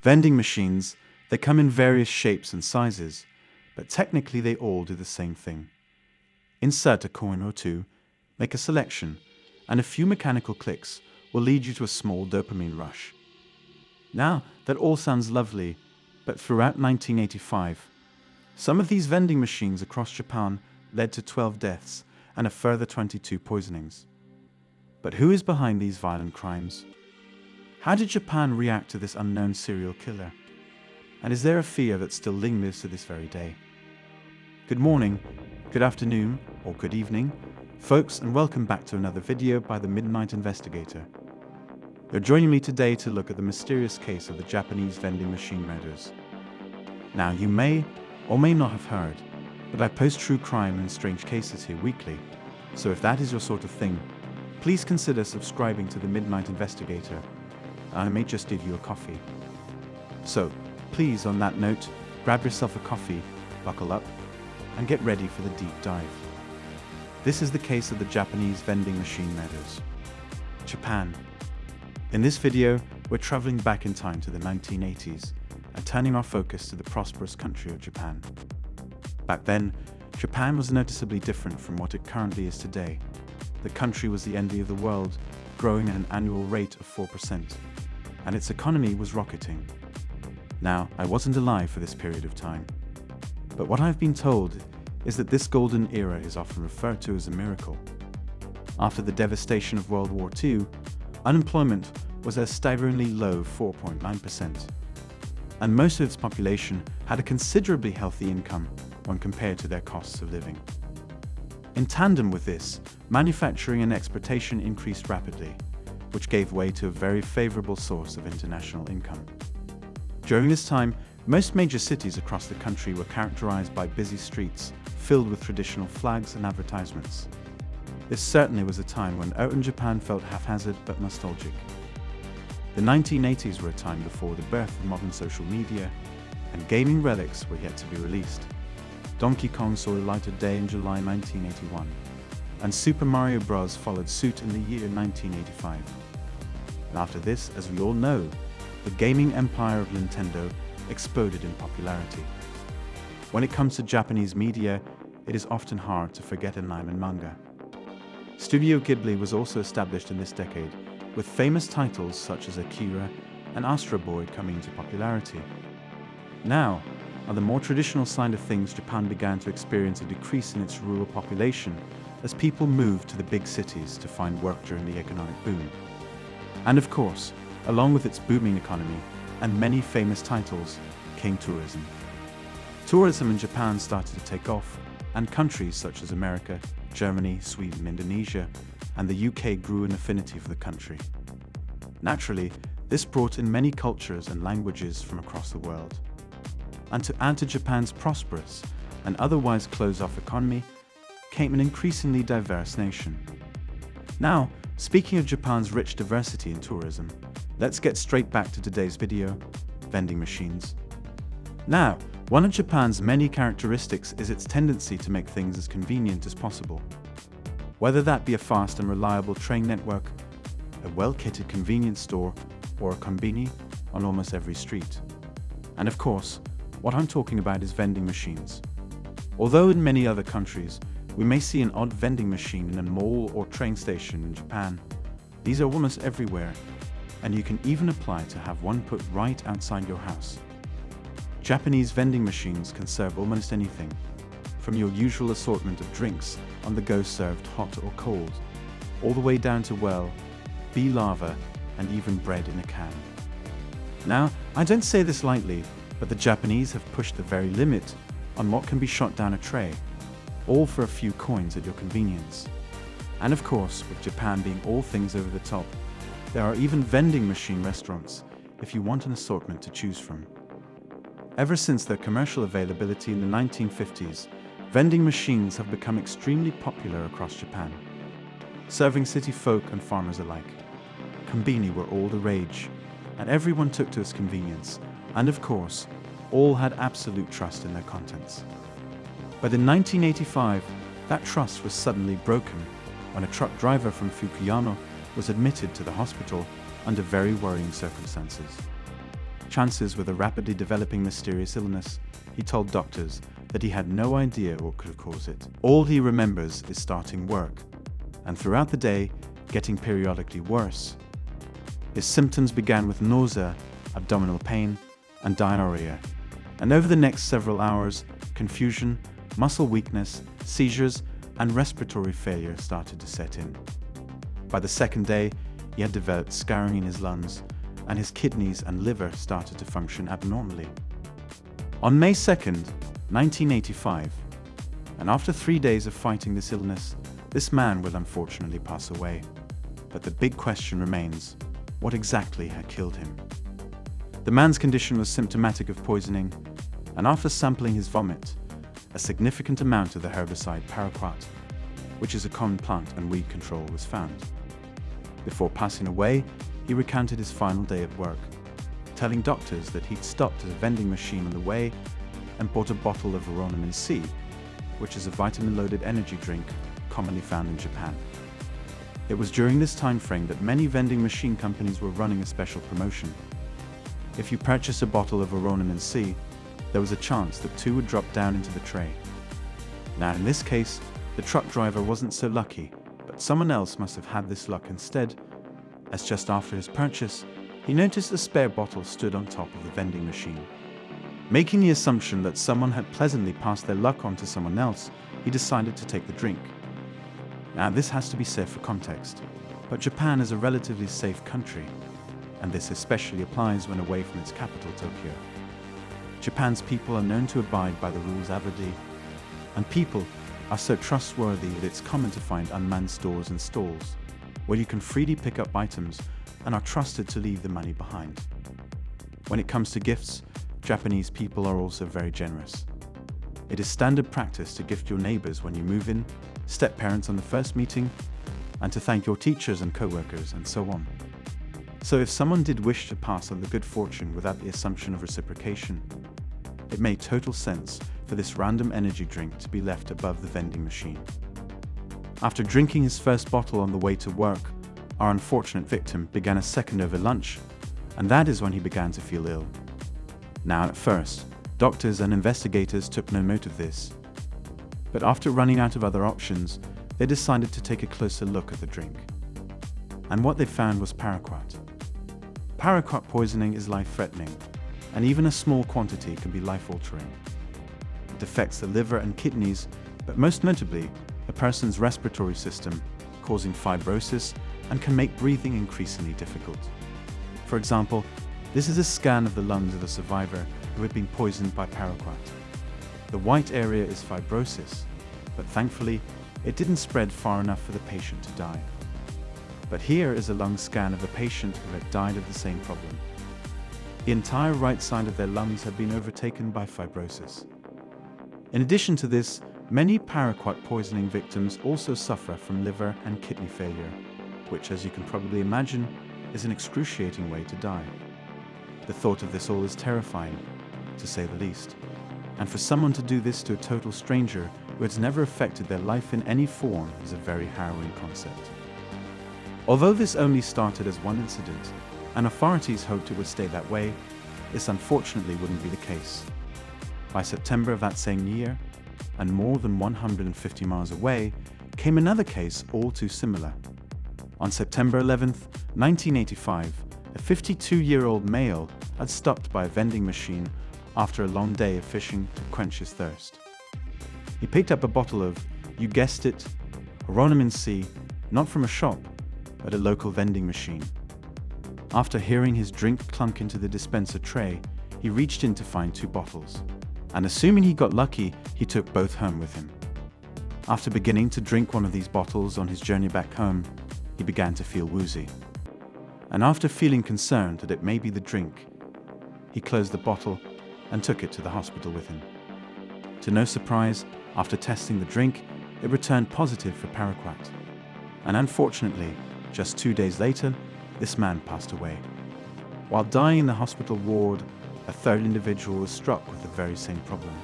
Vending machines, they come in various shapes and sizes, but technically they all do the same thing. Insert a coin or two, make a selection, and a few mechanical clicks will lead you to a small dopamine rush. Now, that all sounds lovely, but throughout 1985, some of these vending machines across Japan led to 12 deaths and a further 22 poisonings. But who is behind these violent crimes? How did Japan react to this unknown serial killer? And is there a fear that still lingers to this very day? Good morning, good afternoon, or good evening, folks, and welcome back to another video by the Midnight Investigator. You're joining me today to look at the mysterious case of the Japanese vending machine murders. Now, you may or may not have heard, but I post true crime and strange cases here weekly, so if that is your sort of thing, please consider subscribing to the Midnight Investigator. I may just give you a coffee. So, please, on that note, grab yourself a coffee, buckle up, and get ready for the deep dive. This is the case of the Japanese vending machine murders. Japan. In this video, we're traveling back in time to the 1980s and turning our focus to the prosperous country of Japan. Back then, Japan was noticeably different from what it currently is today. The country was the envy of the world, growing at an annual rate of 4%, and its economy was rocketing. Now, I wasn't alive for this period of time, but what I've been told is that this golden era is often referred to as a miracle. After the devastation of World War II, unemployment was a staggeringly low 4.9%, and most of its population had a considerably healthy income when compared to their costs of living. In tandem with this, manufacturing and exportation increased rapidly, which gave way to a very favorable source of international income. During this time, most major cities across the country were characterized by busy streets filled with traditional flags and advertisements. This certainly was a time when urban Japan felt haphazard but nostalgic. The 1980s were a time before the birth of modern social media, and gaming relics were yet to be released. Donkey Kong saw the light of day in July 1981, and Super Mario Bros. Followed suit in the year 1985. And after this, as we all know, the gaming empire of Nintendo exploded in popularity. When it comes to Japanese media, it is often hard to forget anime and manga. Studio Ghibli was also established in this decade, with famous titles such as Akira and Astro Boy coming into popularity. Now, on the more traditional side of things, Japan began to experience a decrease in its rural population as people moved to the big cities to find work during the economic boom. And of course, along with its booming economy and many famous titles, came tourism. Tourism in Japan started to take off, and countries such as America, Germany, Sweden, Indonesia, and the UK grew an affinity for the country. Naturally, this brought in many cultures and languages from across the world. And to add to Japan's prosperous and otherwise closed-off economy, came an increasingly diverse nation. Now, speaking of Japan's rich diversity in tourism, let's get straight back to today's video, vending machines. Now, one of Japan's many characteristics is its tendency to make things as convenient as possible. Whether that be a fast and reliable train network, a well-kitted convenience store, or a konbini on almost every street. And of course, what I'm talking about is vending machines. Although in many other countries, we may see an odd vending machine in a mall or train station in Japan, these are almost everywhere, and you can even apply to have one put right outside your house. Japanese vending machines can serve almost anything, from your usual assortment of drinks on the go served hot or cold, all the way down to, well, bee lava and even bread in a can. Now, I don't say this lightly, but the Japanese have pushed the very limit on what can be shot down a tray, all for a few coins at your convenience. And of course, with Japan being all things over the top, there are even vending machine restaurants if you want an assortment to choose from. Ever since their commercial availability in the 1950s, vending machines have become extremely popular across Japan, serving city folk and farmers alike. Konbini were all the rage, and everyone took to its convenience, and of course, all had absolute trust in their contents. But in 1985, that trust was suddenly broken when a truck driver from Fukuyama was admitted to the hospital under very worrying circumstances. chances with a rapidly developing mysterious illness, he told doctors that he had no idea what could have caused it. All he remembers is starting work, and throughout the day, getting periodically worse. His symptoms began with nausea, abdominal pain, and diarrhea, and over the next several hours, confusion, muscle weakness, seizures, and respiratory failure started to set in. By the second day, he had developed scarring in his lungs, and his kidneys and liver started to function abnormally. On May 2nd, 1985, and after 3 days of fighting this illness, this man will unfortunately pass away. But the big question remains, what exactly had killed him? The man's condition was symptomatic of poisoning, and after sampling his vomit, a significant amount of the herbicide paraquat, which is a common plant and weed control, was found. Before passing away, he recounted his final day at work, telling doctors that he'd stopped at a vending machine on the way and bought a bottle of vitamin C, which is a vitamin-loaded energy drink commonly found in Japan. It was during this time frame that many vending machine companies were running a special promotion. If you purchase a bottle of vitamin C, there was a chance that 2 would drop down into the tray. Now in this case, the truck driver wasn't so lucky, but someone else must have had this luck instead, as just after his purchase, he noticed a spare bottle stood on top of the vending machine. Making the assumption that someone had pleasantly passed their luck on to someone else, he decided to take the drink. Now this has to be said for context, but Japan is a relatively safe country, and this especially applies when away from its capital, Tokyo. Japan's people are known to abide by the rules avidly, and people are so trustworthy that it's common to find unmanned stores and stalls, where you can freely pick up items and are trusted to leave the money behind. When it comes to gifts, Japanese people are also very generous. It is standard practice to gift your neighbors when you move in, step-parents on the first meeting, and to thank your teachers and co-workers, and so on. So if someone did wish to pass on the good fortune without the assumption of reciprocation, it made total sense for this random energy drink to be left above the vending machine. After drinking his first bottle on the way to work, our unfortunate victim began a second over lunch, and that is when he began to feel ill. Now at first, doctors and investigators took no note of this, but after running out of other options, they decided to take a closer look at the drink. And what they found was paraquat. Paraquat poisoning is life-threatening, and even a small quantity can be life-altering. It affects the liver and kidneys, but most notably, a person's respiratory system, causing fibrosis and can make breathing increasingly difficult. For example, this is a scan of the lungs of a survivor who had been poisoned by paraquat. The white area is fibrosis, but thankfully, it didn't spread far enough for the patient to die. But here is a lung scan of a patient who had died of the same problem. The entire right side of their lungs had been overtaken by fibrosis. In addition to this, many paraquat poisoning victims also suffer from liver and kidney failure, which, as you can probably imagine, is an excruciating way to die. The thought of this all is terrifying, to say the least. And for someone to do this to a total stranger who has never affected their life in any form is a very harrowing concept. Although this only started as one incident, and authorities hoped it would stay that way, this unfortunately wouldn't be the case. By September of that same year, and more than 150 miles away, came another case all too similar. On September 11th, 1985, a 52-year-old male had stopped by a vending machine after a long day of fishing to quench his thirst. He picked up a bottle of, you guessed it, vitamin C, not from a shop, but a local vending machine. After hearing his drink clunk into the dispenser tray, he reached in to find 2 bottles, and assuming he got lucky, he took both home with him. After beginning to drink one of these bottles on his journey back home, he began to feel woozy. And after feeling concerned that it may be the drink, he closed the bottle and took it to the hospital with him. To no surprise, after testing the drink, it returned positive for paraquat. And unfortunately, just 2 days later, this man passed away. While dying in the hospital ward, a third individual was struck with the very same problem.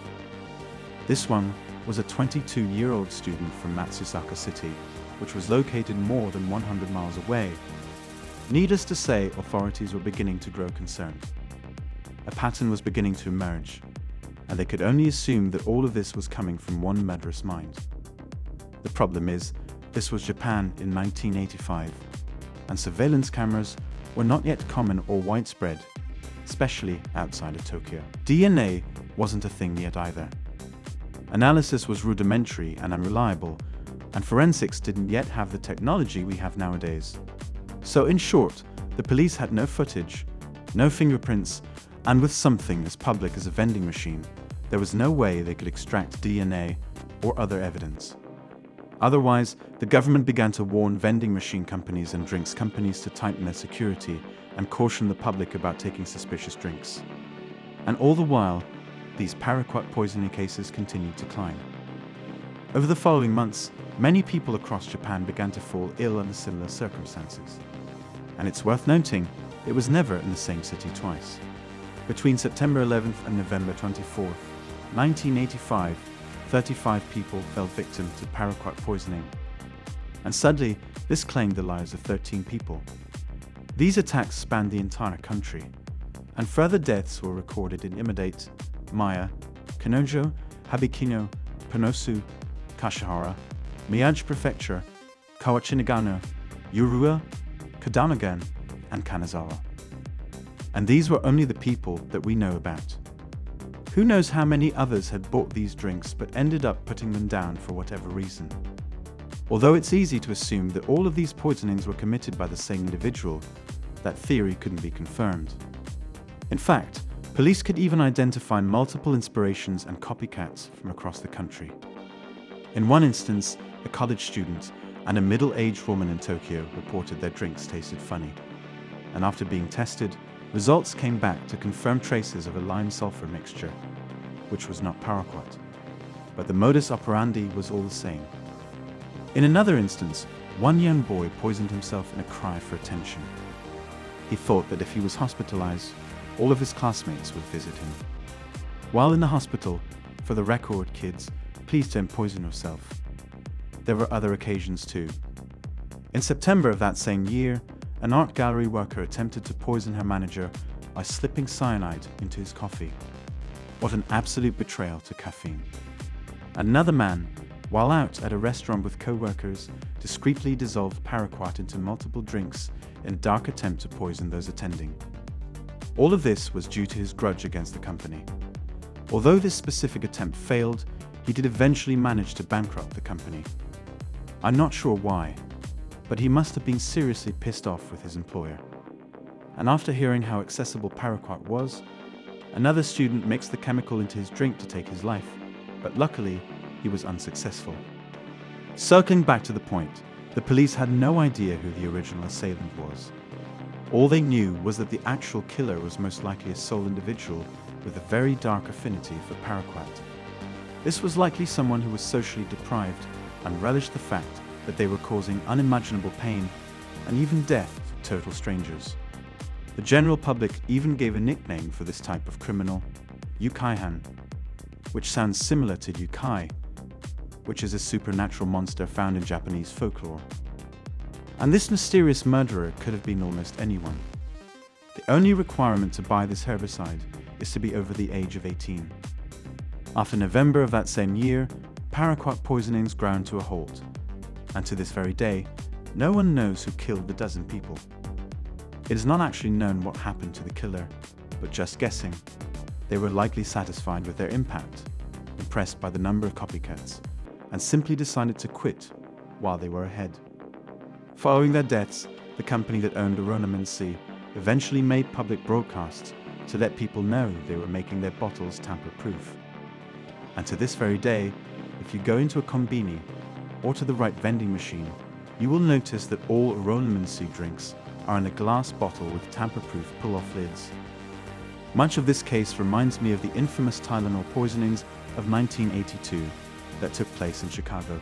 This one was a 22-year-old student from Massacre city, which was located more than 100 miles away. Needless to say, authorities were beginning to grow concerned. a pattern was beginning to emerge, and they could only assume that all of this was coming from one murderous mind. The problem is, this was Japan in 1985, and surveillance cameras were not yet common or widespread, especially outside of Tokyo. DNA wasn't a thing yet either. Analysis was rudimentary and unreliable, and forensics didn't yet have the technology we have nowadays. So in short, the police had no footage, no fingerprints, and with something as public as a vending machine, there was no way they could extract DNA or other evidence. Otherwise, the government began to warn vending machine companies and drinks companies to tighten their security and caution the public about taking suspicious drinks. And all the while, these paraquat poisoning cases continued to climb. Over the following months, many people across Japan began to fall ill under similar circumstances. And it's worth noting, it was never in the same city twice. Between September 11th and November 24th, 1985, 35 people fell victim to paraquat poisoning. And sadly, this claimed the lives of 13 people. These attacks spanned the entire country, and further deaths were recorded in Imidate, Maya, Kanojo, Habikino, Panosu, Kashihara, Miyagi Prefecture, Kawachi-Nagano, Yurua, Kadamagan, and Kanazawa. And these were only the people that we know about. Who knows how many others had bought these drinks but ended up putting them down for whatever reason. Although it's easy to assume that all of these poisonings were committed by the same individual, that theory couldn't be confirmed. In fact, police could even identify multiple inspirations and copycats from across the country. In one instance, a college student and a middle-aged woman in Tokyo reported their drinks tasted funny. And after being tested, results came back to confirm traces of a lime-sulfur mixture, which was not paraquat. But the modus operandi was all the same. In another instance, one young boy poisoned himself in a cry for attention. He thought that if he was hospitalized, all of his classmates would visit him. While in the hospital, for the record, kids, please don't poison yourself. There were other occasions too. In September of that same year, an art gallery worker attempted to poison her manager by slipping cyanide into his coffee. What an absolute betrayal to caffeine. Another man, while out at a restaurant with co-workers, discreetly dissolved paraquat into multiple drinks in a dark attempt to poison those attending. All of this was due to his grudge against the company. Although this specific attempt failed, he did eventually manage to bankrupt the company. I'm not sure why, but he must have been seriously pissed off with his employer. And after hearing how accessible paraquat was, another student mixed the chemical into his drink to take his life, but luckily, he was unsuccessful. Circling back to the point, the police had no idea who the original assailant was. All they knew was that the actual killer was most likely a sole individual with a very dark affinity for paraquat. This was likely someone who was socially deprived and relished the fact that they were causing unimaginable pain and even death to total strangers. The general public even gave a nickname for this type of criminal, Yukaihan, which sounds similar to yukai, which is a supernatural monster found in Japanese folklore. And this mysterious murderer could have been almost anyone. The only requirement to buy this herbicide is to be over the age of 18. After November of that same year, paraquat poisonings ground to a halt. And to this very day, no one knows who killed the dozen people. It is not actually known what happened to the killer, but just guessing. They were likely satisfied with their impact, impressed by the number of copycats, and simply decided to quit while they were ahead. Following their deaths, the company that owned Aronomancy eventually made public broadcasts to let people know they were making their bottles tamper-proof. And to this very day, if you go into a kombini or to the right vending machine, you will notice that all Aronomancy drinks are in a glass bottle with tamper-proof pull-off lids. Much of this case reminds me of the infamous Tylenol poisonings of 1982 that took place in Chicago,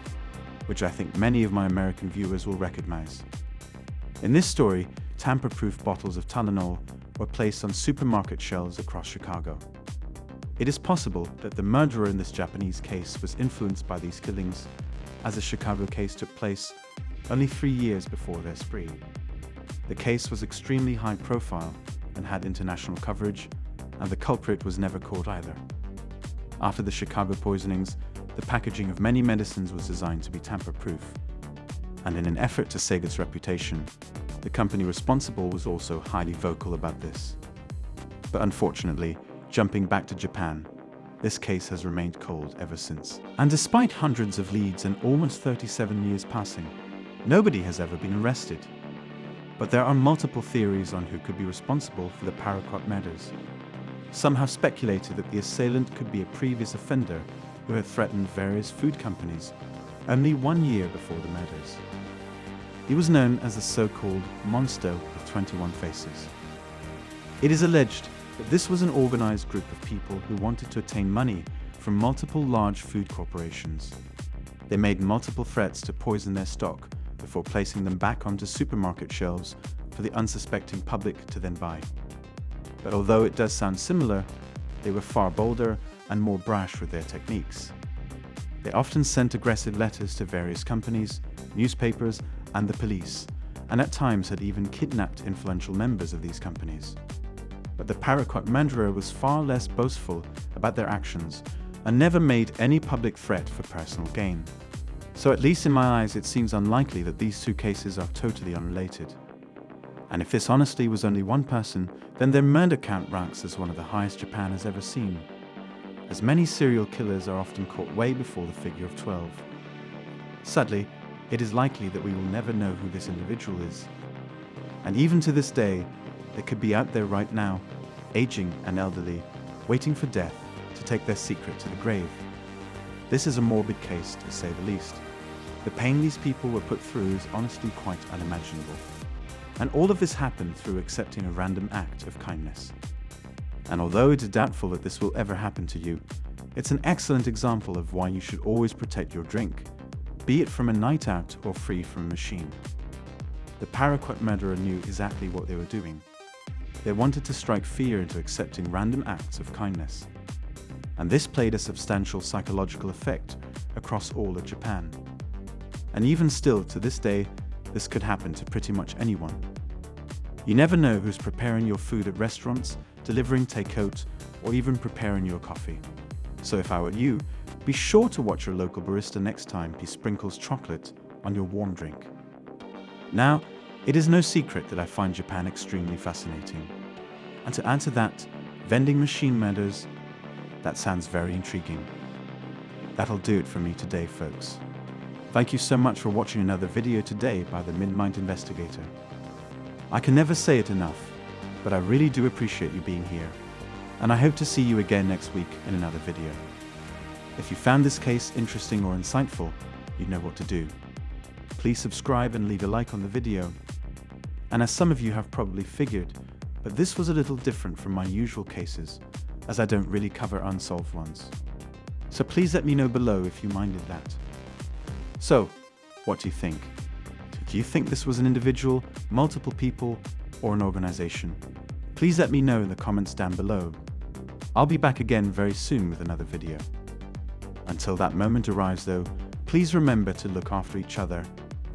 which I think many of my American viewers will recognize. In this story, tamper-proof bottles of Tylenol were placed on supermarket shelves across Chicago. It is possible that the murderer in this Japanese case was influenced by these killings, as the Chicago case took place only 3 years before their spree. The case was extremely high profile and had international coverage, and the culprit was never caught either. After the Chicago poisonings, the packaging of many medicines was designed to be tamper-proof. And in an effort to save its reputation, the company responsible was also highly vocal about this. But unfortunately, jumping back to Japan, this case has remained cold ever since. And despite hundreds of leads and almost 37 years passing, nobody has ever been arrested. But there are multiple theories on who could be responsible for the Paraquat murders. Some have speculated that the assailant could be a previous offender who had threatened various food companies only 1 year before the murders. He was known as the so-called Monster with 21 Faces. It is alleged that this was an organized group of people who wanted to obtain money from multiple large food corporations. They made multiple threats to poison their stock before placing them back onto supermarket shelves for the unsuspecting public to then buy. But although it does sound similar, they were far bolder and more brash with their techniques. They often sent aggressive letters to various companies, newspapers, and the police, and at times had even kidnapped influential members of these companies. But the Paraquat murderer was far less boastful about their actions and never made any public threat for personal gain. So at least in my eyes, it seems unlikely that these two cases are totally unrelated. And if this honestly was only one person, then their murder count ranks as one of the highest Japan has ever seen, as many serial killers are often caught way before the figure of 12. Sadly, it is likely that we will never know who this individual is. And even to this day, they could be out there right now, aging and elderly, waiting for death to take their secret to the grave. This is a morbid case, to say the least. The pain these people were put through is honestly quite unimaginable. And all of this happened through accepting a random act of kindness. And although it is doubtful that this will ever happen to you, it's an excellent example of why you should always protect your drink, be it from a night out or free from a machine. The Paraquat murderer knew exactly what they were doing. They wanted to strike fear into accepting random acts of kindness. And this played a substantial psychological effect across all of Japan. And even still, to this day, this could happen to pretty much anyone. You never know who's preparing your food at restaurants, delivering takeout, or even preparing your coffee. So if I were you, be sure to watch your local barista next time he sprinkles chocolate on your warm drink. Now, it is no secret that I find Japan extremely fascinating. And to add to that, vending machine murders, that sounds very intriguing. That'll do it for me today, folks. Thank you so much for watching another video today by the Midnight Investigator. I can never say it enough, but I really do appreciate you being here, and I hope to see you again next week in another video. If you found this case interesting or insightful, you know what to do. Please subscribe and leave a like on the video. And as some of you have probably figured, but this was a little different from my usual cases, as I don't really cover unsolved ones. So please let me know below if you minded that. So, what do you think? Do you think this was an individual, multiple people, or an organization? Please let me know in the comments down below. I'll be back again very soon with another video. Until that moment arrives though, please remember to look after each other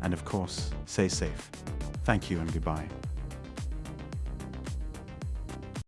and of course, stay safe. Thank you and goodbye.